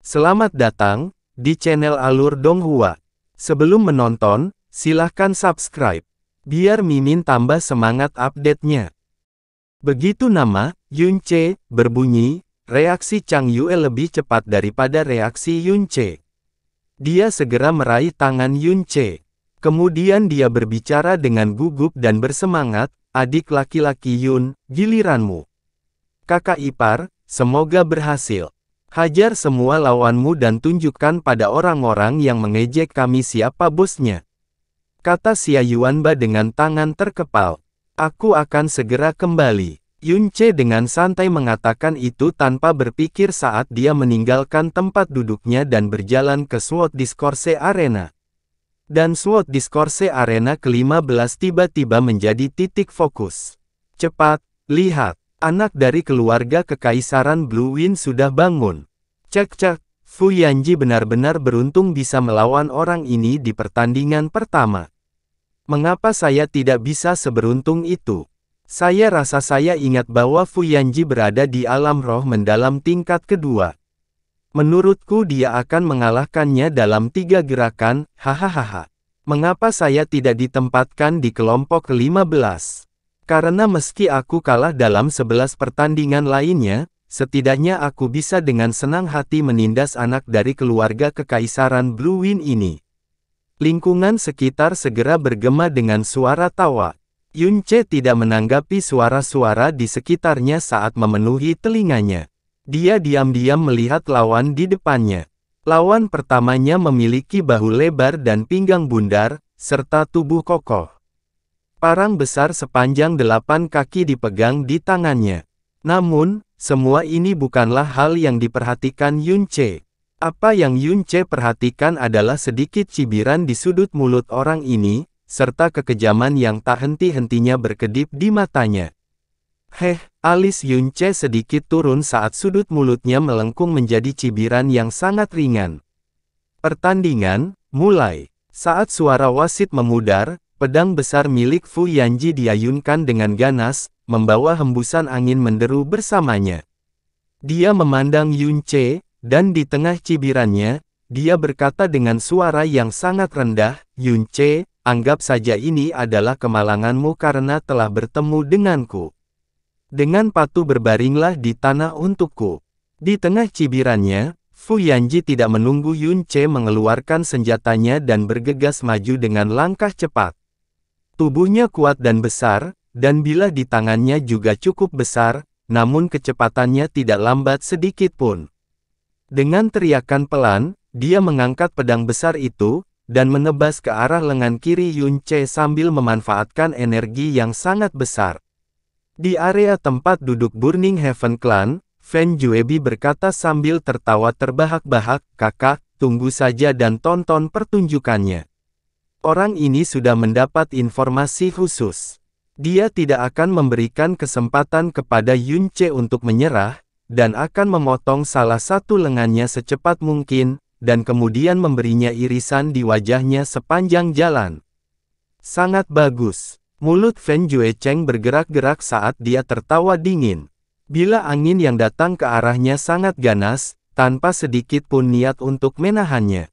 Selamat datang di channel Alur Donghua. Sebelum menonton, silahkan subscribe, biar Mimin tambah semangat update-nya. Begitu nama Yunche berbunyi, reaksi Chang Yue lebih cepat daripada reaksi Yunche. Dia segera meraih tangan Yunche. Kemudian dia berbicara dengan gugup dan bersemangat, "Adik laki-laki Yun, giliranmu. Kakak ipar, semoga berhasil. Hajar semua lawanmu dan tunjukkan pada orang-orang yang mengejek kami siapa bosnya," kata Xia Yuanba dengan tangan terkepal. "Aku akan segera kembali." Yunche dengan santai mengatakan itu tanpa berpikir saat dia meninggalkan tempat duduknya dan berjalan ke Sword Discourse Arena. Dan Sword Discourse Arena ke-15 tiba-tiba menjadi titik fokus. "Cepat, lihat, anak dari keluarga kekaisaran Blue Wind sudah bangun. Cek-cek, Fu Yanji benar-benar beruntung bisa melawan orang ini di pertandingan pertama. Mengapa saya tidak bisa seberuntung itu? Saya rasa saya ingat bahwa Fu Yanji berada di alam roh mendalam tingkat kedua. Menurutku dia akan mengalahkannya dalam 3 gerakan, hahaha. Mengapa saya tidak ditempatkan di kelompok ke-15? Karena meski aku kalah dalam 11 pertandingan lainnya, setidaknya aku bisa dengan senang hati menindas anak dari keluarga kekaisaran Blue Wind ini." Lingkungan sekitar segera bergema dengan suara tawa. Yunche tidak menanggapi suara-suara di sekitarnya saat memenuhi telinganya. Dia diam-diam melihat lawan di depannya. Lawan pertamanya memiliki bahu lebar dan pinggang bundar, serta tubuh kokoh. Parang besar sepanjang 8 kaki dipegang di tangannya. Namun, semua ini bukanlah hal yang diperhatikan Yunche. Apa yang Yunche perhatikan adalah sedikit cibiran di sudut mulut orang ini, serta kekejaman yang tak henti-hentinya berkedip di matanya. Alis Yunche sedikit turun saat sudut mulutnya melengkung menjadi cibiran yang sangat ringan. Pertandingan mulai. Saat suara wasit memudar, pedang besar milik Fu Yanji diayunkan dengan ganas, membawa hembusan angin menderu bersamanya. Dia memandang Yunche, dan di tengah cibirannya, dia berkata dengan suara yang sangat rendah, "Yunche, anggap saja ini adalah kemalanganmu karena telah bertemu denganku. Dengan patuh berbaringlah di tanah untukku." Di tengah cibirannya, Fu Yanji tidak menunggu Yunche mengeluarkan senjatanya dan bergegas maju dengan langkah cepat. Tubuhnya kuat dan besar, dan bilah di tangannya juga cukup besar, namun kecepatannya tidak lambat sedikit pun. Dengan teriakan pelan, dia mengangkat pedang besar itu, dan menebas ke arah lengan kiri Yunche sambil memanfaatkan energi yang sangat besar. Di area tempat duduk Burning Heaven Clan, Fen Juebi berkata sambil tertawa terbahak-bahak, "Kakak, tunggu saja dan tonton pertunjukannya. Orang ini sudah mendapat informasi khusus. Dia tidak akan memberikan kesempatan kepada Yunche untuk menyerah, dan akan memotong salah satu lengannya secepat mungkin, dan kemudian memberinya irisan di wajahnya sepanjang jalan." Sangat bagus. Mulut Fen Juecheng bergerak-gerak saat dia tertawa dingin. Bila angin yang datang ke arahnya sangat ganas, tanpa sedikit pun niat untuk menahannya.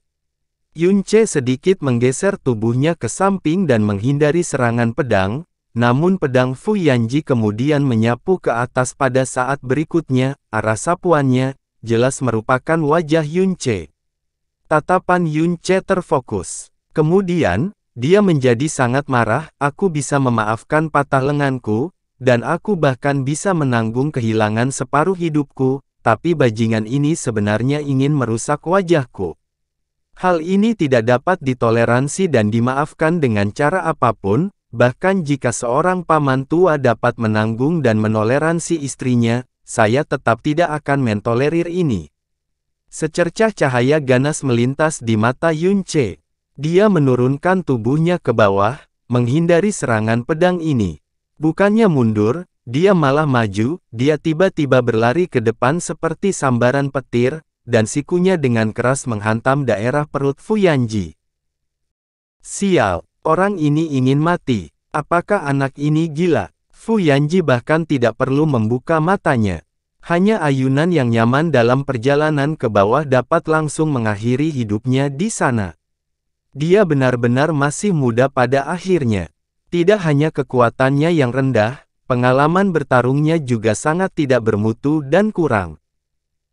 Yunche sedikit menggeser tubuhnya ke samping dan menghindari serangan pedang, namun pedang Fu Yanji kemudian menyapu ke atas pada saat berikutnya. Arah sapuannya, jelas merupakan wajah Yunche. Tatapan Yunche terfokus. Kemudian, dia menjadi sangat marah. "Aku bisa memaafkan patah lenganku, dan aku bahkan bisa menanggung kehilangan separuh hidupku, tapi bajingan ini sebenarnya ingin merusak wajahku. Hal ini tidak dapat ditoleransi dan dimaafkan dengan cara apapun, bahkan jika seorang paman tua dapat menanggung dan menoleransi istrinya, saya tetap tidak akan mentolerir ini." Secercah cahaya ganas melintas di mata Yunche. Dia menurunkan tubuhnya ke bawah, menghindari serangan pedang ini. Bukannya mundur, dia malah maju. Dia tiba-tiba berlari ke depan seperti sambaran petir, dan sikunya dengan keras menghantam daerah perut Fu Yanji. "Sial, orang ini ingin mati. Apakah anak ini gila?" Fu Yanji bahkan tidak perlu membuka matanya. Hanya ayunan yang nyaman dalam perjalanan ke bawah dapat langsung mengakhiri hidupnya di sana. Dia benar-benar masih muda pada akhirnya. Tidak hanya kekuatannya yang rendah, pengalaman bertarungnya juga sangat tidak bermutu dan kurang.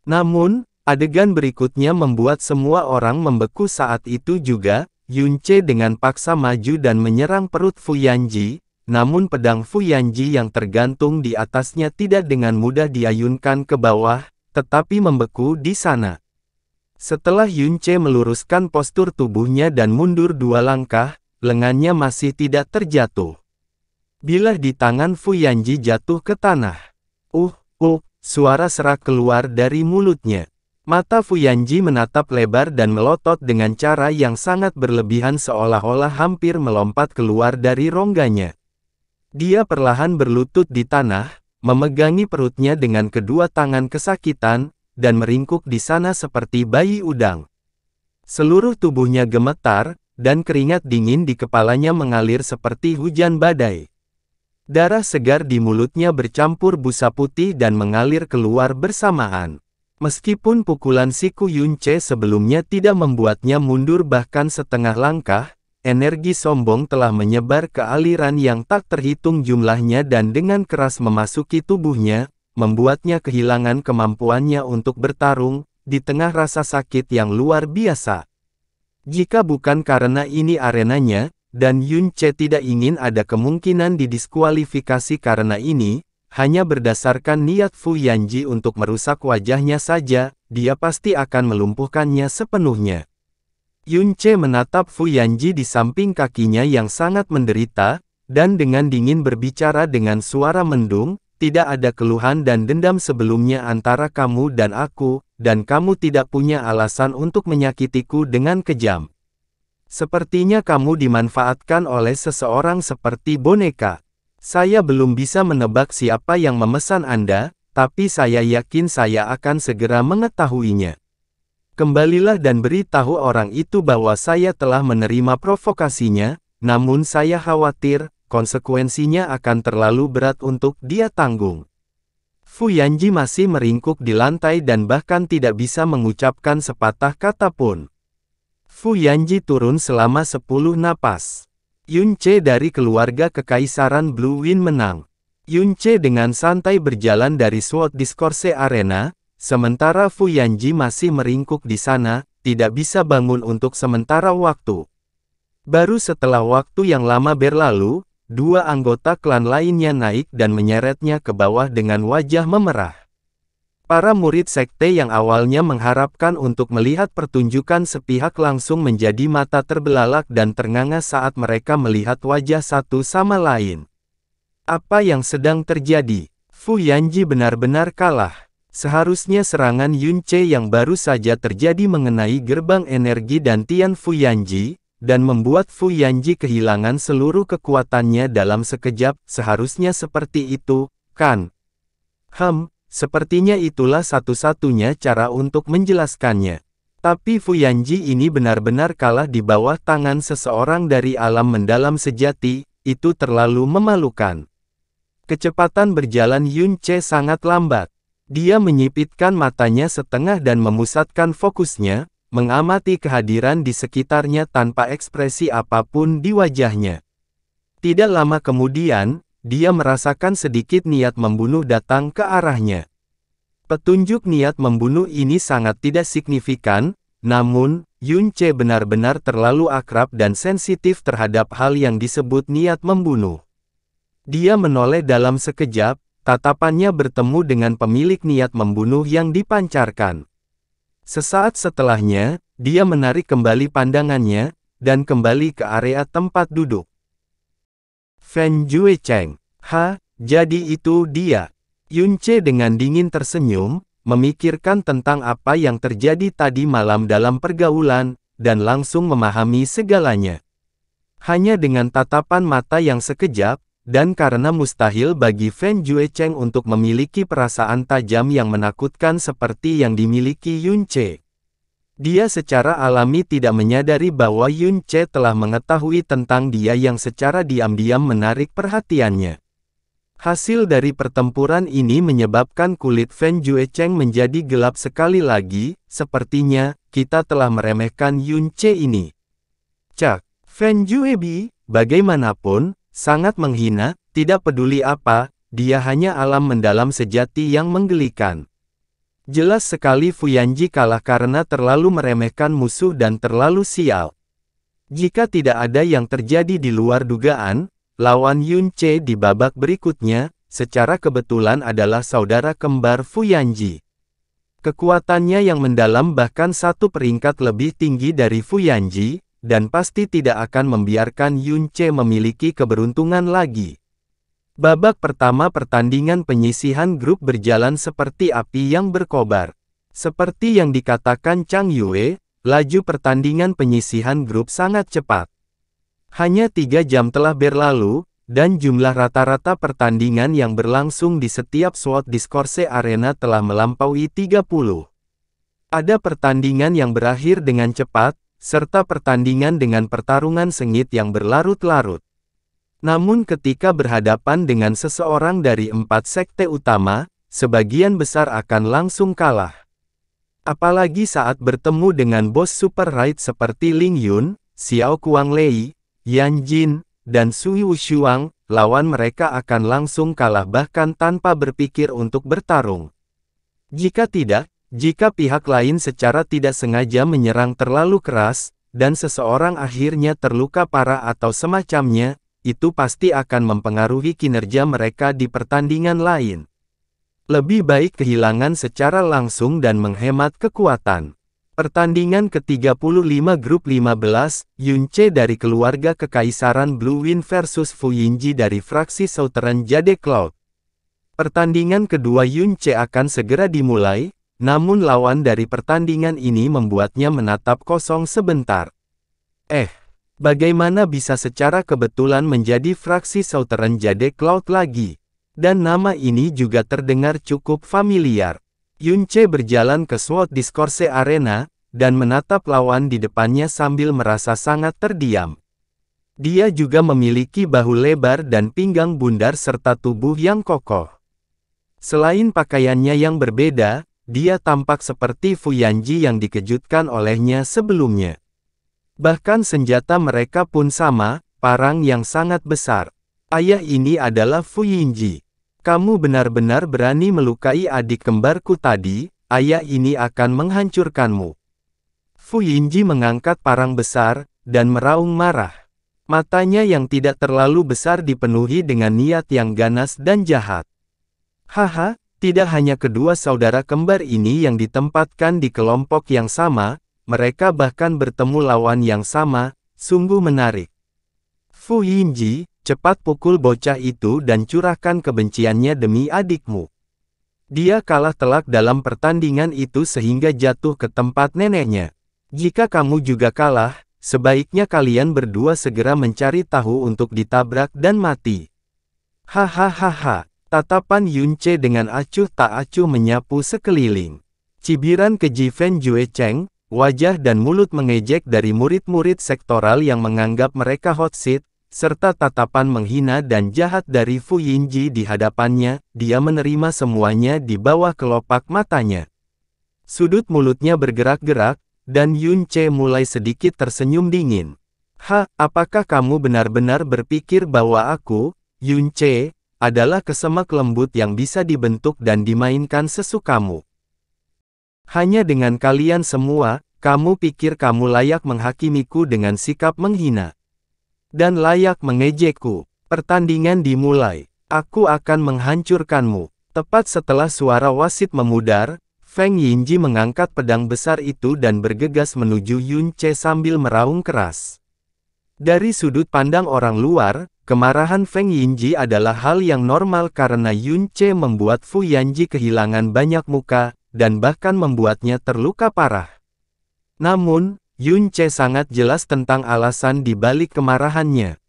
Namun, adegan berikutnya membuat semua orang membeku saat itu juga. Yun Ce dengan paksa maju dan menyerang perut Fu Yanji, namun pedang Fu Yanji yang tergantung di atasnya tidak dengan mudah diayunkan ke bawah, tetapi membeku di sana. Setelah Yun Ce meluruskan postur tubuhnya dan mundur 2 langkah, lengannya masih tidak terjatuh. Bilah di tangan Fu Yanji jatuh ke tanah. Suara serak keluar dari mulutnya. Mata Fu Yanji menatap lebar dan melotot dengan cara yang sangat berlebihan seolah-olah hampir melompat keluar dari rongganya. Dia perlahan berlutut di tanah, memegangi perutnya dengan kedua tangan kesakitan, dan meringkuk di sana seperti bayi udang. Seluruh tubuhnya gemetar, dan keringat dingin di kepalanya mengalir seperti hujan badai. Darah segar di mulutnya bercampur busa putih dan mengalir keluar bersamaan. Meskipun pukulan siku Yun Ce sebelumnya tidak membuatnya mundur bahkan setengah langkah, energi sombong telah menyebar ke aliran yang tak terhitung jumlahnya dan dengan keras memasuki tubuhnya, membuatnya kehilangan kemampuannya untuk bertarung, di tengah rasa sakit yang luar biasa. Jika bukan karena ini arenanya, dan Yun Ce tidak ingin ada kemungkinan didiskualifikasi karena ini, hanya berdasarkan niat Fu Yanji untuk merusak wajahnya saja, dia pasti akan melumpuhkannya sepenuhnya. Yun Ce menatap Fu Yanji di samping kakinya yang sangat menderita, dan dengan dingin berbicara dengan suara mendung, tidak ada keluhan dan dendam sebelumnya antara kamu dan aku, dan kamu tidak punya alasan untuk menyakitiku dengan kejam. Sepertinya kamu dimanfaatkan oleh seseorang seperti boneka. Saya belum bisa menebak siapa yang memesan Anda, tapi saya yakin saya akan segera mengetahuinya. Kembalilah dan beritahu orang itu bahwa saya telah menerima provokasinya, namun saya khawatir, konsekuensinya akan terlalu berat untuk dia tanggung. Fu Yanji masih meringkuk di lantai dan bahkan tidak bisa mengucapkan sepatah kata pun. Fu Yanji turun selama 10 napas. Yun Ce dari keluarga kekaisaran Blue Wind menang. Yun Ce dengan santai berjalan dari Sword Discourse Arena, sementara Fu Yanji masih meringkuk di sana, tidak bisa bangun untuk sementara waktu. Baru setelah waktu yang lama berlalu, 2 anggota klan lainnya naik dan menyeretnya ke bawah dengan wajah memerah. Para murid sekte yang awalnya mengharapkan untuk melihat pertunjukan sepihak langsung menjadi mata terbelalak dan ternganga saat mereka melihat wajah satu sama lain. Apa yang sedang terjadi? Fu Yanji benar-benar kalah. Seharusnya serangan Yun Ce yang baru saja terjadi mengenai gerbang energi dantian Fu Yanji, dan membuat Fu Yanji kehilangan seluruh kekuatannya dalam sekejap, seharusnya seperti itu, kan? Sepertinya itulah satu-satunya cara untuk menjelaskannya. Tapi Fu Yanji ini benar-benar kalah di bawah tangan seseorang dari alam mendalam sejati, itu terlalu memalukan. Kecepatan berjalan Yun Ce sangat lambat. Dia menyipitkan matanya setengah dan memusatkan fokusnya, mengamati kehadiran di sekitarnya tanpa ekspresi apapun di wajahnya. Tidak lama kemudian, dia merasakan sedikit niat membunuh datang ke arahnya. Petunjuk niat membunuh ini sangat tidak signifikan, namun, Yun Ce benar-benar terlalu akrab dan sensitif terhadap hal yang disebut niat membunuh. Dia menoleh dalam sekejap, tatapannya bertemu dengan pemilik niat membunuh yang dipancarkan. Sesaat setelahnya, dia menarik kembali pandangannya, dan kembali ke area tempat duduk. Fen Juecheng. Jadi itu dia. Yun Ce dengan dingin tersenyum, memikirkan tentang apa yang terjadi tadi malam dalam pergaulan, dan langsung memahami segalanya. Hanya dengan tatapan mata yang sekejap, dan karena mustahil bagi Fen Juecheng untuk memiliki perasaan tajam yang menakutkan seperti yang dimiliki Yun Ce. Dia secara alami tidak menyadari bahwa Yun Ce telah mengetahui tentang dia yang secara diam-diam menarik perhatiannya. Hasil dari pertempuran ini menyebabkan kulit Fen Juecheng menjadi gelap sekali lagi, sepertinya, kita telah meremehkan Yun Ce ini. Cak, Fen Juebi, bagaimanapun, sangat menghina, tidak peduli apa, dia hanya alam mendalam sejati yang menggelikan. Jelas sekali Fu Yanji kalah karena terlalu meremehkan musuh dan terlalu sial. Jika tidak ada yang terjadi di luar dugaan, lawan Yun Ce di babak berikutnya, secara kebetulan adalah saudara kembar Fu Yanji. Kekuatannya yang mendalam bahkan satu peringkat lebih tinggi dari Fu Yanji, dan pasti tidak akan membiarkan Yun Ce memiliki keberuntungan lagi. Babak pertama pertandingan penyisihan grup berjalan seperti api yang berkobar. Seperti yang dikatakan Chang Yue, laju pertandingan penyisihan grup sangat cepat. Hanya 3 jam telah berlalu, dan jumlah rata-rata pertandingan yang berlangsung di setiap SWOT Discourse Arena telah melampaui 30. Ada pertandingan yang berakhir dengan cepat, serta pertandingan dengan pertarungan sengit yang berlarut-larut. Namun ketika berhadapan dengan seseorang dari 4 sekte utama, sebagian besar akan langsung kalah. Apalagi saat bertemu dengan bos super raid seperti Ling Yun, Xiao Kuanglei, Yan Jin, dan Sui Wushuang, lawan mereka akan langsung kalah bahkan tanpa berpikir untuk bertarung. Jika tidak, jika pihak lain secara tidak sengaja menyerang terlalu keras, dan seseorang akhirnya terluka parah atau semacamnya, itu pasti akan mempengaruhi kinerja mereka di pertandingan lain. Lebih baik kehilangan secara langsung dan menghemat kekuatan. Pertandingan ke-35 grup 15, Yun Ce dari keluarga kekaisaran Blue Wind versus Fu Yinji dari fraksi Southern Jade Cloud. Pertandingan kedua Yun Ce akan segera dimulai, namun lawan dari pertandingan ini membuatnya menatap kosong sebentar. Bagaimana bisa secara kebetulan menjadi fraksi Southern Jade Cloud lagi? Dan nama ini juga terdengar cukup familiar. Yun Ce berjalan ke SWOT Discourse Arena, dan menatap lawan di depannya sambil merasa sangat terdiam. Dia juga memiliki bahu lebar dan pinggang bundar serta tubuh yang kokoh. Selain pakaiannya yang berbeda, dia tampak seperti Fu Yanji yang dikejutkan olehnya sebelumnya. Bahkan senjata mereka pun sama, parang yang sangat besar. Ayah ini adalah Fu Yinji. Kamu benar-benar berani melukai adik kembarku tadi, ayah ini akan menghancurkanmu. Fu Yinji mengangkat parang besar, dan meraung marah. Matanya yang tidak terlalu besar dipenuhi dengan niat yang ganas dan jahat. Haha, tidak hanya kedua saudara kembar ini yang ditempatkan di kelompok yang sama, mereka bahkan bertemu lawan yang sama, sungguh menarik. Fu Yinji, cepat pukul bocah itu dan curahkan kebenciannya demi adikmu. Dia kalah telak dalam pertandingan itu sehingga jatuh ke tempat neneknya. Jika kamu juga kalah, sebaiknya kalian berdua segera mencari tahu untuk ditabrak dan mati. Hahaha, tatapan Yun Ce dengan acuh tak acuh menyapu sekeliling. Cibiran keji Fen Juecheng, wajah dan mulut mengejek dari murid-murid sektoral yang menganggap mereka hot seat, serta tatapan menghina dan jahat dari Fu Yinji di hadapannya, dia menerima semuanya di bawah kelopak matanya. Sudut mulutnya bergerak-gerak, dan Yun Ce mulai sedikit tersenyum dingin. Apakah kamu benar-benar berpikir bahwa aku, Yun Ce, adalah kesemak lembut yang bisa dibentuk dan dimainkan sesukamu? Hanya dengan kalian semua, kamu pikir kamu layak menghakimiku dengan sikap menghina? Dan layak mengejekku. Pertandingan dimulai. Aku akan menghancurkanmu. Tepat setelah suara wasit memudar, Feng Yinji mengangkat pedang besar itu dan bergegas menuju Yun Ce sambil meraung keras. Dari sudut pandang orang luar, kemarahan Feng Yinji adalah hal yang normal karena Yun Ce membuat Fu Yanji kehilangan banyak muka, dan bahkan membuatnya terluka parah. Namun, Yun Ce sangat jelas tentang alasan di balik kemarahannya.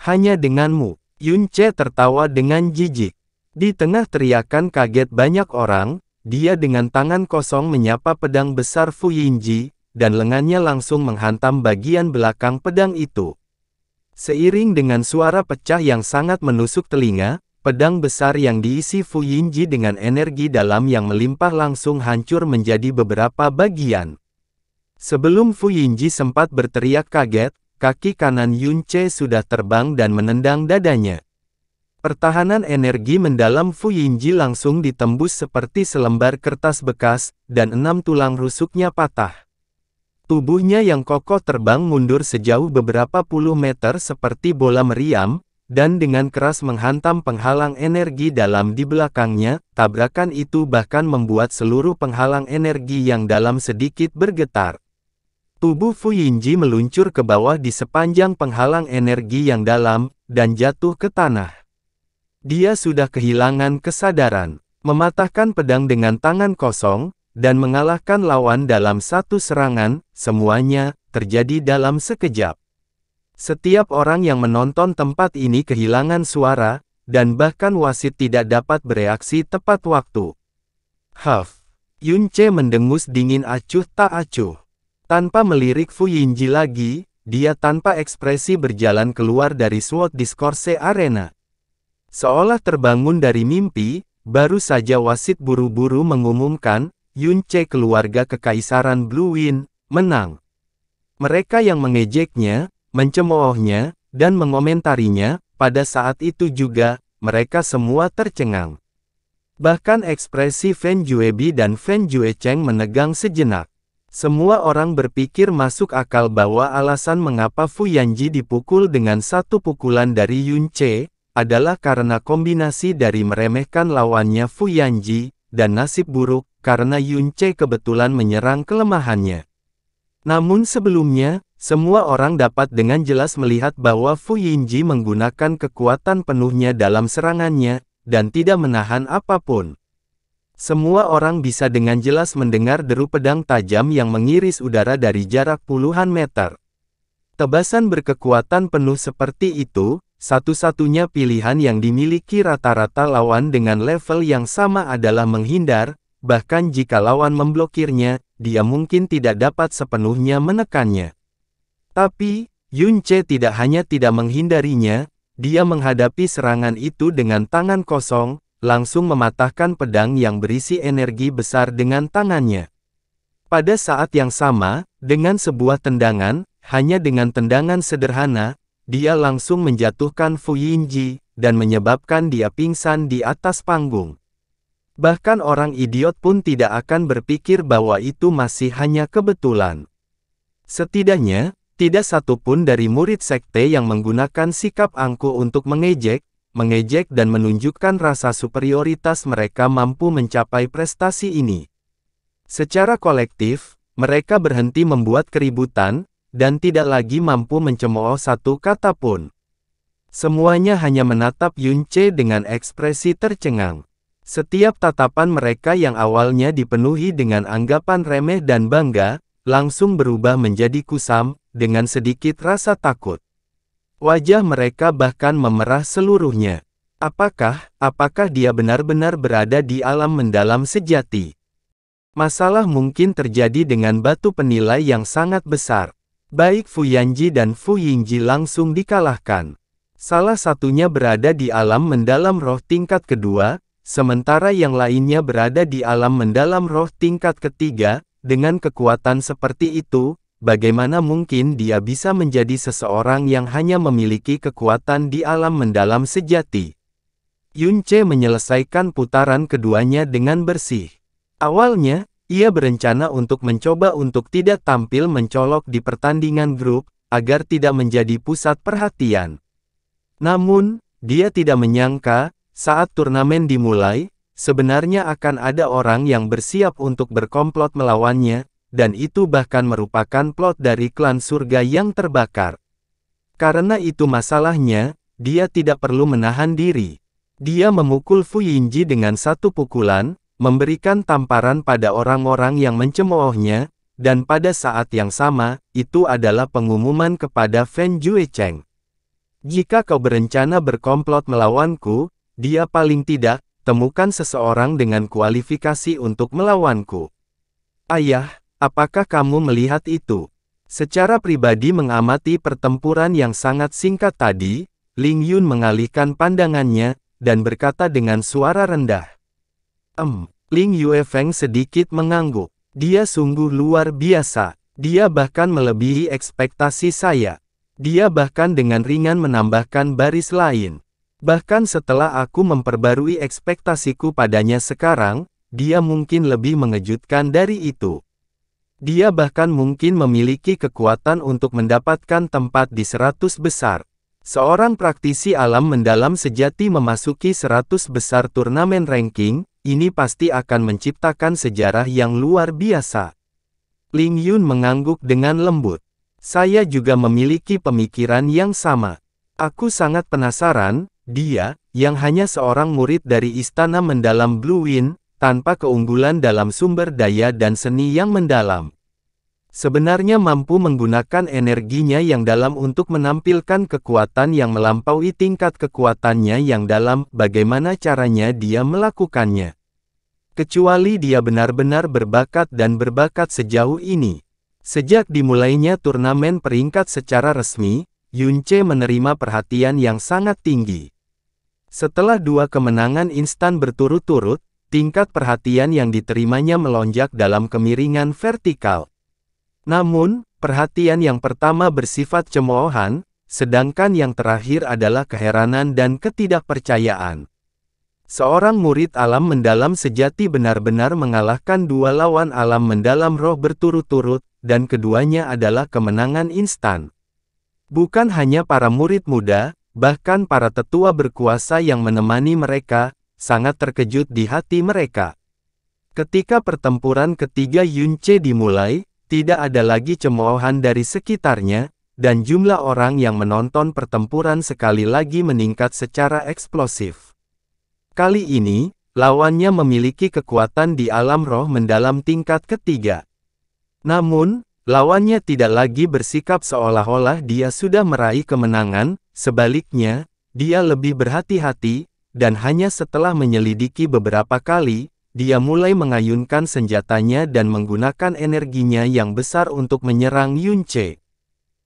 Hanya denganmu, Yun Ce tertawa dengan jijik. Di tengah teriakan kaget banyak orang, dia dengan tangan kosong menyapa pedang besar Fu Yinji, dan lengannya langsung menghantam bagian belakang pedang itu. Seiring dengan suara pecah yang sangat menusuk telinga, pedang besar yang diisi Fu Yinji dengan energi dalam yang melimpah langsung hancur menjadi beberapa bagian. Sebelum Fu Yinji sempat berteriak kaget, kaki kanan Yun Ce sudah terbang dan menendang dadanya. Pertahanan energi mendalam Fu Yinji langsung ditembus seperti selembar kertas bekas, dan 6 tulang rusuknya patah. Tubuhnya yang kokoh terbang mundur sejauh beberapa puluh meter seperti bola meriam, dan dengan keras menghantam penghalang energi dalam di belakangnya. Tabrakan itu bahkan membuat seluruh penghalang energi yang dalam sedikit bergetar. Tubuh Fu Yinji meluncur ke bawah di sepanjang penghalang energi yang dalam, dan jatuh ke tanah. Dia sudah kehilangan kesadaran, mematahkan pedang dengan tangan kosong, dan mengalahkan lawan dalam satu serangan. Semuanya terjadi dalam sekejap. Setiap orang yang menonton tempat ini kehilangan suara, dan bahkan wasit tidak dapat bereaksi tepat waktu. Huff! Yun Ce mendengus dingin acuh tak acuh. Tanpa melirik Fu Yinji lagi, dia tanpa ekspresi berjalan keluar dari Sword Discourse Arena. Seolah terbangun dari mimpi, baru saja wasit buru-buru mengumumkan, Yun Ce keluarga Kekaisaran Blue Wind, menang. Mereka yang mengejeknya, mencemoohnya, dan mengomentarinya, pada saat itu juga, mereka semua tercengang. Bahkan ekspresi Fen Juebi dan Fen Juecheng menegang sejenak. Semua orang berpikir masuk akal bahwa alasan mengapa Fu Yinji dipukul dengan satu pukulan dari Yun Ce, adalah karena kombinasi dari meremehkan lawannya Fu Yinji, dan nasib buruk, karena Yun Ce kebetulan menyerang kelemahannya. Namun sebelumnya, semua orang dapat dengan jelas melihat bahwa Fu Yinji menggunakan kekuatan penuhnya dalam serangannya, dan tidak menahan apapun. Semua orang bisa dengan jelas mendengar deru pedang tajam yang mengiris udara dari jarak puluhan meter. Tebasan berkekuatan penuh seperti itu, satu-satunya pilihan yang dimiliki rata-rata lawan dengan level yang sama adalah menghindar, bahkan jika lawan memblokirnya, dia mungkin tidak dapat sepenuhnya menekannya. Tapi, Yun Ce tidak hanya tidak menghindarinya, dia menghadapi serangan itu dengan tangan kosong, langsung mematahkan pedang yang berisi energi besar dengan tangannya. Pada saat yang sama, dengan sebuah tendangan, hanya dengan tendangan sederhana, dia langsung menjatuhkan Fu Yinji, dan menyebabkan dia pingsan di atas panggung. Bahkan orang idiot pun tidak akan berpikir bahwa itu masih hanya kebetulan. Setidaknya, tidak satu pun dari murid sekte yang menggunakan sikap angkuh untuk mengejek dan menunjukkan rasa superioritas mereka mampu mencapai prestasi ini. Secara kolektif, mereka berhenti membuat keributan, dan tidak lagi mampu mencemooh satu kata pun. Semuanya hanya menatap Yun Ce dengan ekspresi tercengang. Setiap tatapan mereka yang awalnya dipenuhi dengan anggapan remeh dan bangga, langsung berubah menjadi kusam, dengan sedikit rasa takut. Wajah mereka bahkan memerah seluruhnya. Apakah dia benar-benar berada di alam mendalam sejati? Masalah mungkin terjadi dengan batu penilai yang sangat besar. Baik Fu Yinji dan Fu Yinji langsung dikalahkan. Salah satunya berada di alam mendalam roh tingkat kedua, sementara yang lainnya berada di alam mendalam roh tingkat ketiga. Dengan kekuatan seperti itu, bagaimana mungkin dia bisa menjadi seseorang yang hanya memiliki kekuatan di alam mendalam sejati? Yun Ce menyelesaikan putaran keduanya dengan bersih. Awalnya, ia berencana untuk mencoba untuk tidak tampil mencolok di pertandingan grup, agar tidak menjadi pusat perhatian. Namun, dia tidak menyangka, saat turnamen dimulai, sebenarnya akan ada orang yang bersiap untuk berkomplot melawannya, dan itu bahkan merupakan plot dari klan surga yang terbakar. Karena itu masalahnya, dia tidak perlu menahan diri. Dia memukul Fu Yinji dengan satu pukulan, memberikan tamparan pada orang-orang yang mencemoohnya, dan pada saat yang sama, itu adalah pengumuman kepada Fen Juecheng. Jika kau berencana berkomplot melawanku, dia paling tidak, temukan seseorang dengan kualifikasi untuk melawanku. Ayah, apakah kamu melihat itu? Secara pribadi mengamati pertempuran yang sangat singkat tadi, Ling Yun mengalihkan pandangannya, dan berkata dengan suara rendah. Ling Yuefeng sedikit mengangguk. Dia sungguh luar biasa. Dia bahkan melebihi ekspektasi saya. Dia bahkan dengan ringan menambahkan baris lain. Bahkan setelah aku memperbarui ekspektasiku padanya sekarang, dia mungkin lebih mengejutkan dari itu. Dia bahkan mungkin memiliki kekuatan untuk mendapatkan tempat di 100 besar. Seorang praktisi alam mendalam sejati memasuki 100 besar turnamen ranking, ini pasti akan menciptakan sejarah yang luar biasa. Ling Yun mengangguk dengan lembut. Saya juga memiliki pemikiran yang sama. Aku sangat penasaran, dia, yang hanya seorang murid dari Istana Mendalam Blue Wind, tanpa keunggulan dalam sumber daya dan seni yang mendalam. Sebenarnya mampu menggunakan energinya yang dalam untuk menampilkan kekuatan yang melampaui tingkat kekuatannya yang dalam. Bagaimana caranya dia melakukannya? Kecuali dia benar-benar berbakat dan berbakat sejauh ini. Sejak dimulainya turnamen peringkat secara resmi, Yunce menerima perhatian yang sangat tinggi. Setelah 2 kemenangan instan berturut-turut, tingkat perhatian yang diterimanya melonjak dalam kemiringan vertikal. Namun, perhatian yang pertama bersifat cemoohan, sedangkan yang terakhir adalah keheranan dan ketidakpercayaan. Seorang murid alam mendalam sejati benar-benar mengalahkan 2 lawan alam mendalam roh berturut-turut, dan keduanya adalah kemenangan instan. Bukan hanya para murid muda, bahkan para tetua berkuasa yang menemani mereka, sangat terkejut di hati mereka. Ketika pertempuran ketiga Yunce dimulai, tidak ada lagi cemoohan dari sekitarnya, dan jumlah orang yang menonton pertempuran sekali lagi meningkat secara eksplosif. Kali ini, lawannya memiliki kekuatan di alam roh mendalam tingkat ketiga. Namun, lawannya tidak lagi bersikap seolah-olah dia sudah meraih kemenangan, sebaliknya, dia lebih berhati-hati, dan hanya setelah menyelidiki beberapa kali, dia mulai mengayunkan senjatanya dan menggunakan energinya yang besar untuk menyerang Yunce.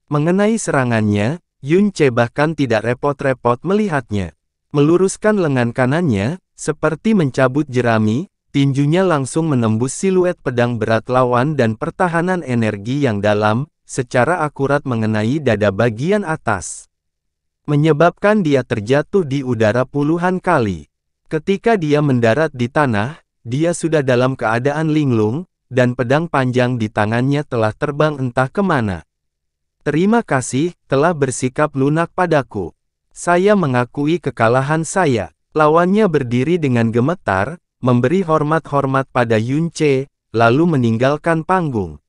Mengenai serangannya, Yunce bahkan tidak repot-repot melihatnya. Meluruskan lengan kanannya, seperti mencabut jerami, tinjunya langsung menembus siluet pedang berat lawan dan pertahanan energi yang dalam, secara akurat mengenai dada bagian atas. Menyebabkan dia terjatuh di udara puluhan kali. Ketika dia mendarat di tanah, dia sudah dalam keadaan linglung, dan pedang panjang di tangannya telah terbang entah kemana. Terima kasih, telah bersikap lunak padaku. Saya mengakui kekalahan saya. Lawannya berdiri dengan gemetar, memberi hormat-hormat pada Yunce, lalu meninggalkan panggung.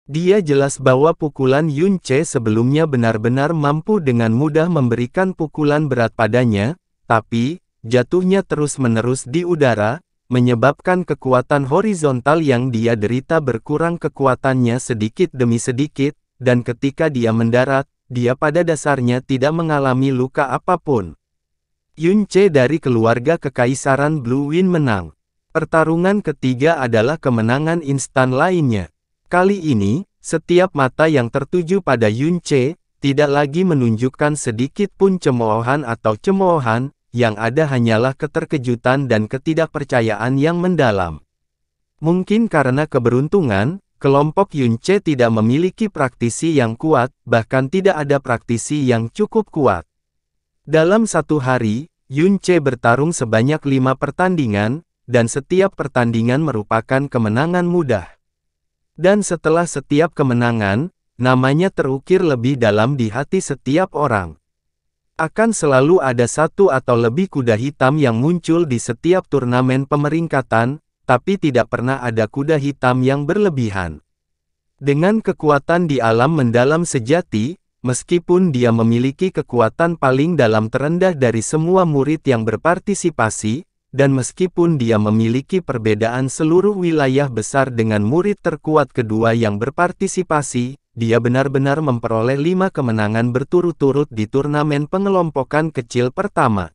Dia jelas bahwa pukulan Yunce sebelumnya benar-benar mampu dengan mudah memberikan pukulan berat padanya, tapi, jatuhnya terus-menerus di udara, menyebabkan kekuatan horizontal yang dia derita berkurang kekuatannya sedikit demi sedikit, dan ketika dia mendarat, dia pada dasarnya tidak mengalami luka apapun. Yunce dari keluarga Kekaisaran Blue Wind menang. Pertarungan ketiga adalah kemenangan instan lainnya. Kali ini, setiap mata yang tertuju pada Yunce, tidak lagi menunjukkan sedikit pun cemoohan atau cemoohan, yang ada hanyalah keterkejutan dan ketidakpercayaan yang mendalam. Mungkin karena keberuntungan, kelompok Yunce tidak memiliki praktisi yang kuat, bahkan tidak ada praktisi yang cukup kuat. Dalam satu hari, Yunce bertarung sebanyak 5 pertandingan, dan setiap pertandingan merupakan kemenangan mudah. Dan setelah setiap kemenangan, namanya terukir lebih dalam di hati setiap orang. Akan selalu ada satu atau lebih kuda hitam yang muncul di setiap turnamen pemeringkatan, tapi tidak pernah ada kuda hitam yang berlebihan. Dengan kekuatan di alam mendalam sejati, meskipun dia memiliki kekuatan paling dalam terendah dari semua murid yang berpartisipasi, dan meskipun dia memiliki perbedaan seluruh wilayah besar dengan murid terkuat kedua yang berpartisipasi, dia benar-benar memperoleh 5 kemenangan berturut-turut di turnamen pengelompokan kecil pertama.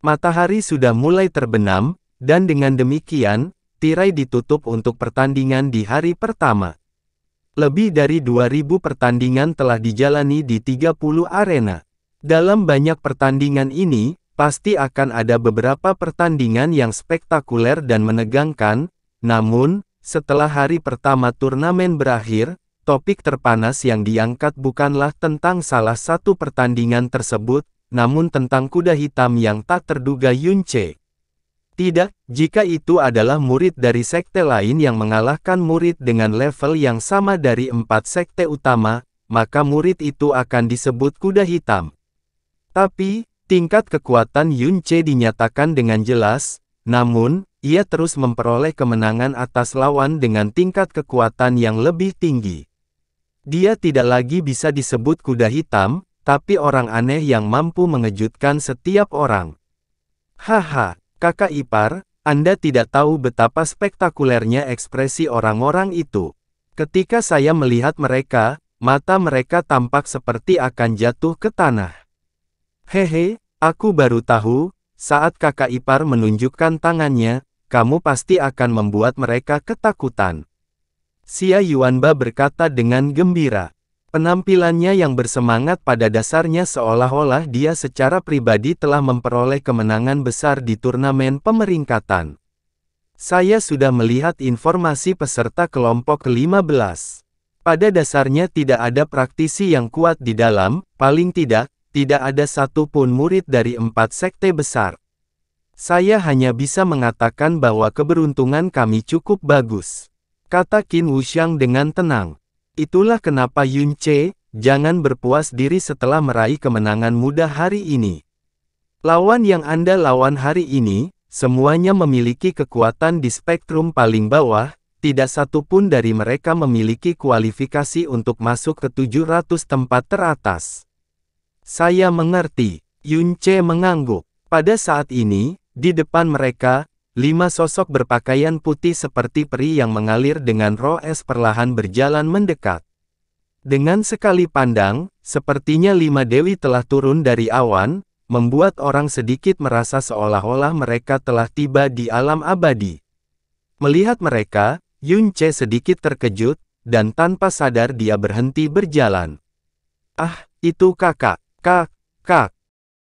Matahari sudah mulai terbenam, dan dengan demikian, tirai ditutup untuk pertandingan di hari pertama. Lebih dari 2000 pertandingan telah dijalani di 30 arena. Dalam banyak pertandingan ini, pasti akan ada beberapa pertandingan yang spektakuler dan menegangkan, namun, setelah hari pertama turnamen berakhir, topik terpanas yang diangkat bukanlah tentang salah satu pertandingan tersebut, namun tentang kuda hitam yang tak terduga Yun Che. Tidak, jika itu adalah murid dari sekte lain yang mengalahkan murid dengan level yang sama dari 4 sekte utama, maka murid itu akan disebut kuda hitam. Tapi, tingkat kekuatan Yun Che dinyatakan dengan jelas, namun, ia terus memperoleh kemenangan atas lawan dengan tingkat kekuatan yang lebih tinggi. Dia tidak lagi bisa disebut kuda hitam, tapi orang aneh yang mampu mengejutkan setiap orang. Haha. Kakak ipar, Anda tidak tahu betapa spektakulernya ekspresi orang-orang itu. Ketika saya melihat mereka, mata mereka tampak seperti akan jatuh ke tanah. Hehe, aku baru tahu, saat kakak ipar menunjukkan tangannya, kamu pasti akan membuat mereka ketakutan. Xia Yuanba berkata dengan gembira. Penampilannya yang bersemangat pada dasarnya seolah-olah dia secara pribadi telah memperoleh kemenangan besar di turnamen pemeringkatan. Saya sudah melihat informasi peserta kelompok ke-15. Pada dasarnya tidak ada praktisi yang kuat di dalam, paling tidak ada satupun murid dari 4 sekte besar. Saya hanya bisa mengatakan bahwa keberuntungan kami cukup bagus, kata Qin Wuxiang dengan tenang. Itulah kenapa Yun Che, jangan berpuas diri setelah meraih kemenangan mudah hari ini. Lawan yang Anda lawan hari ini, semuanya memiliki kekuatan di spektrum paling bawah, tidak satupun dari mereka memiliki kualifikasi untuk masuk ke 700 tempat teratas. Saya mengerti, Yun Che mengangguk. Pada saat ini, di depan mereka, 5 sosok berpakaian putih seperti peri yang mengalir dengan roh es perlahan berjalan mendekat. Dengan sekali pandang, sepertinya 5 dewi telah turun dari awan, membuat orang sedikit merasa seolah-olah mereka telah tiba di alam abadi. Melihat mereka, Yun Che sedikit terkejut, dan tanpa sadar dia berhenti berjalan. Ah, itu kakak.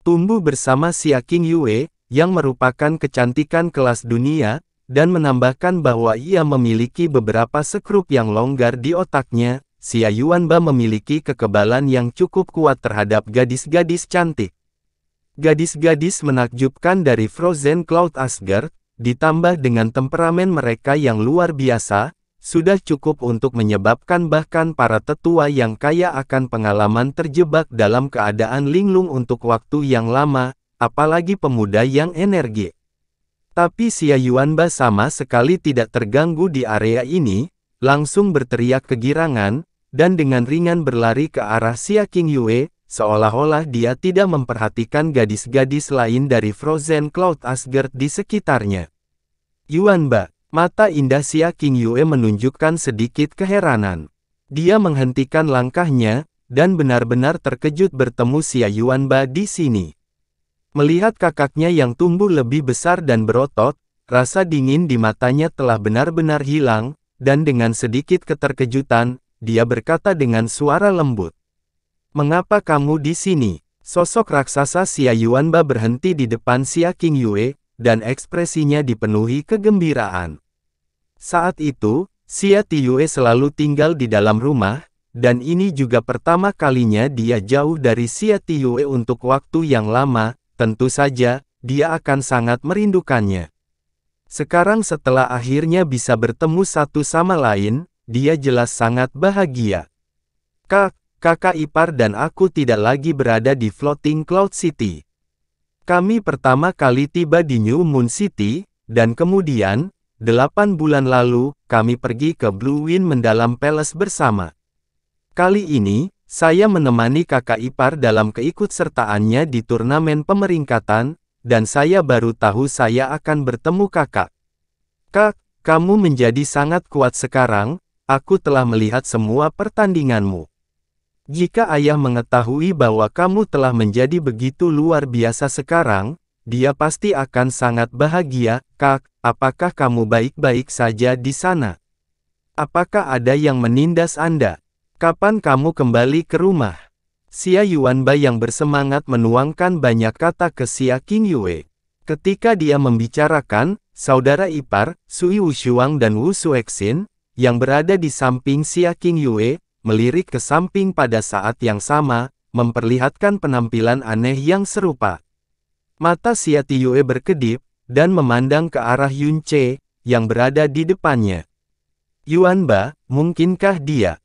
Tumbuh bersama Xia King Yue, yang merupakan kecantikan kelas dunia, dan menambahkan bahwa ia memiliki beberapa sekrup yang longgar di otaknya. Xia Yuanba memiliki kekebalan yang cukup kuat terhadap gadis-gadis cantik. Gadis-gadis menakjubkan dari Frozen Cloud Asgard, ditambah dengan temperamen mereka yang luar biasa, sudah cukup untuk menyebabkan bahkan para tetua yang kaya akan pengalaman terjebak dalam keadaan linglung untuk waktu yang lama, apalagi pemuda yang energi. Tapi Xia Yuanba sama sekali tidak terganggu di area ini, langsung berteriak kegirangan, dan dengan ringan berlari ke arah Xia King Yue, seolah-olah dia tidak memperhatikan gadis-gadis lain dari Frozen Cloud Asgard di sekitarnya. Yuanba, mata indah Xia King Yue menunjukkan sedikit keheranan. Dia menghentikan langkahnya, dan benar-benar terkejut bertemu Xia Yuanba di sini. Melihat kakaknya yang tumbuh lebih besar dan berotot, rasa dingin di matanya telah benar-benar hilang, dan dengan sedikit keterkejutan, dia berkata dengan suara lembut. Mengapa kamu di sini? Sosok raksasa Xia Yuanba berhenti di depan Xia King Yue, dan ekspresinya dipenuhi kegembiraan. Saat itu, Xia Tiyue selalu tinggal di dalam rumah, dan ini juga pertama kalinya dia jauh dari Xia Tiyue untuk waktu yang lama. Tentu saja, dia akan sangat merindukannya. Sekarang setelah akhirnya bisa bertemu satu sama lain, dia jelas sangat bahagia. Kakak ipar dan aku tidak lagi berada di Floating Cloud City. Kami pertama kali tiba di New Moon City, dan kemudian, 8 bulan lalu, kami pergi ke Blue Wind Mendalam Palace bersama. Kali ini, saya menemani kakak ipar dalam keikutsertaannya di turnamen pemeringkatan, dan saya baru tahu saya akan bertemu kakak. Kamu menjadi sangat kuat sekarang, aku telah melihat semua pertandinganmu. Jika ayah mengetahui bahwa kamu telah menjadi begitu luar biasa sekarang, dia pasti akan sangat bahagia. Apakah kamu baik-baik saja di sana? Apakah ada yang menindas Anda? Kapan kamu kembali ke rumah? Xia Yuanba yang bersemangat menuangkan banyak kata ke Xia Qingyue. Ketika dia membicarakan, saudara ipar, Sui Wushuang dan Wu Suexin, yang berada di samping Xia Qingyue, melirik ke samping pada saat yang sama, memperlihatkan penampilan aneh yang serupa. Mata Xia Tiyue berkedip, dan memandang ke arah Yun Ce, yang berada di depannya. Yuanba, mungkinkah dia?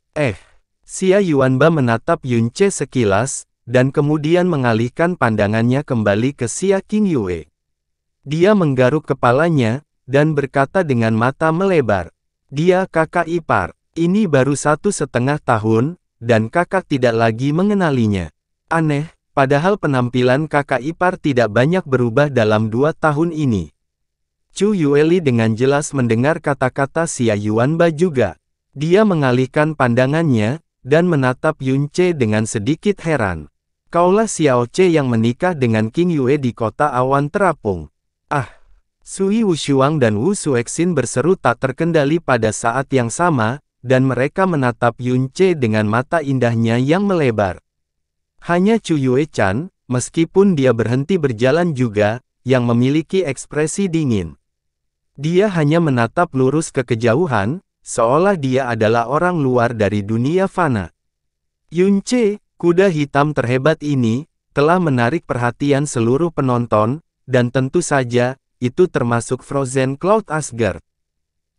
Xia Yuanba menatap Yun Ce sekilas, dan kemudian mengalihkan pandangannya kembali ke Xia Qingyue. Dia menggaruk kepalanya, dan berkata dengan mata melebar. Dia kakak ipar. Ini baru 1,5 tahun, dan kakak tidak lagi mengenalinya. Aneh, padahal penampilan kakak ipar tidak banyak berubah dalam 2 tahun ini. Chu Yueli dengan jelas mendengar kata-kata Xia Yuanba juga. Dia mengalihkan pandangannya, dan menatap Yun Ce dengan sedikit heran. Kaulah Xiao Ce yang menikah dengan King Yue di kota awan terapung. Sui Wushuang dan Wu Suexin berseru tak terkendali pada saat yang sama, dan mereka menatap Yun Ce dengan mata indahnya yang melebar. Hanya Chu Yue-chan, meskipun dia berhenti berjalan juga, yang memiliki ekspresi dingin. Dia hanya menatap lurus ke kejauhan, seolah dia adalah orang luar dari dunia fana. Yun Ce, kuda hitam terhebat ini, telah menarik perhatian seluruh penonton, dan tentu saja, itu termasuk Frozen Cloud Asgard.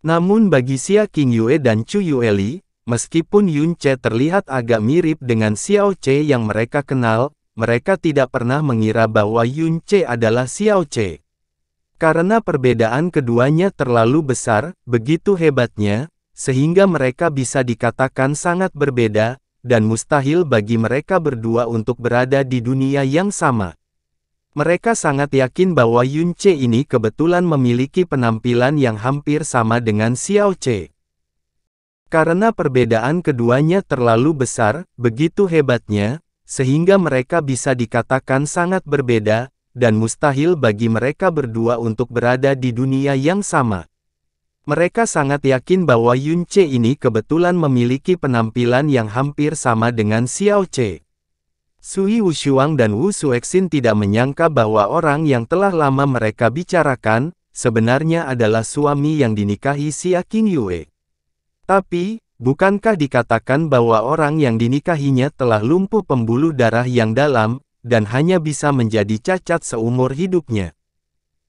Namun bagi Xia Qingyue dan Chu Yueli, meskipun Yun Ce terlihat agak mirip dengan Xiao Ce yang mereka kenal, mereka tidak pernah mengira bahwa Yun Ce adalah Xiao Ce. Karena perbedaan keduanya terlalu besar, begitu hebatnya, sehingga mereka bisa dikatakan sangat berbeda, dan mustahil bagi mereka berdua untuk berada di dunia yang sama. Mereka sangat yakin bahwa Yun Ce ini kebetulan memiliki penampilan yang hampir sama dengan Xiao Ce. Karena perbedaan keduanya terlalu besar, begitu hebatnya, sehingga mereka bisa dikatakan sangat berbeda, dan mustahil bagi mereka berdua untuk berada di dunia yang sama. Mereka sangat yakin bahwa Yun Ce ini kebetulan memiliki penampilan yang hampir sama dengan Xiao Ce. Sui Wushuang dan Wu Suexin tidak menyangka bahwa orang yang telah lama mereka bicarakan, sebenarnya adalah suami yang dinikahi Xia Qingyue. Tapi, bukankah dikatakan bahwa orang yang dinikahinya telah lumpuh pembuluh darah yang dalam, dan hanya bisa menjadi cacat seumur hidupnya?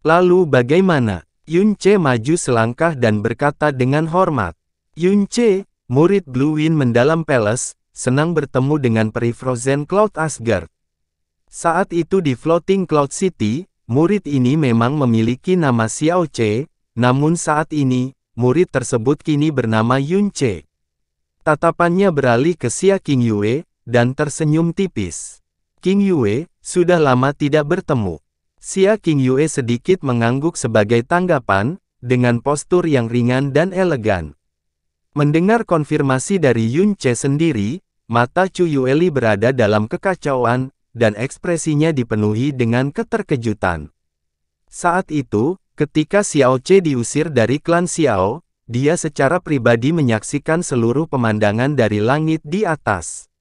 Lalu bagaimana? Yun Ce maju selangkah dan berkata dengan hormat. Yun Ce, murid Blue Wind Mendalam Palace, senang bertemu dengan peri Frozen Cloud Asgard. Saat itu di Floating Cloud City, murid ini memang memiliki nama Xiao Ce, namun saat ini, murid tersebut kini bernama Yun Ce. Tatapannya beralih ke Xia Qingyue, dan tersenyum tipis. Qingyue, sudah lama tidak bertemu. Xia Qingyue sedikit mengangguk sebagai tanggapan, dengan postur yang ringan dan elegan. Mendengar konfirmasi dari Yun Ce sendiri, mata Chu Yueli berada dalam kekacauan, dan ekspresinya dipenuhi dengan keterkejutan. Saat itu, ketika Xiao Ce diusir dari klan Xiao, dia secara pribadi menyaksikan seluruh pemandangan dari langit di atas.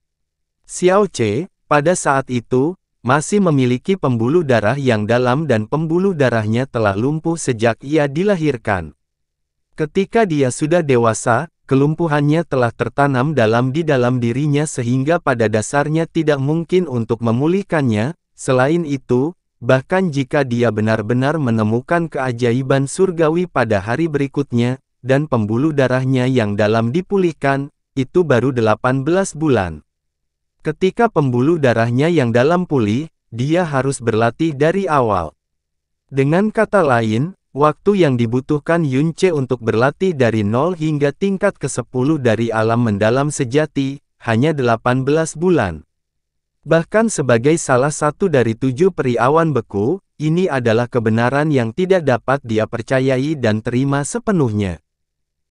Xiao Ce, pada saat itu, masih memiliki pembuluh darah yang dalam dan pembuluh darahnya telah lumpuh sejak ia dilahirkan. Ketika dia sudah dewasa, kelumpuhannya telah tertanam dalam dirinya sehingga pada dasarnya tidak mungkin untuk memulihkannya. Selain itu, bahkan jika dia benar-benar menemukan keajaiban surgawi pada hari berikutnya, dan pembuluh darahnya yang dalam dipulihkan, itu baru 18 bulan. Ketika pembuluh darahnya yang dalam pulih, dia harus berlatih dari awal. Dengan kata lain, waktu yang dibutuhkan Yun Ce untuk berlatih dari 0 hingga tingkat ke-10 dari alam mendalam sejati, hanya 18 bulan. Bahkan sebagai salah satu dari 7 peri awan beku, ini adalah kebenaran yang tidak dapat dia percayai dan terima sepenuhnya.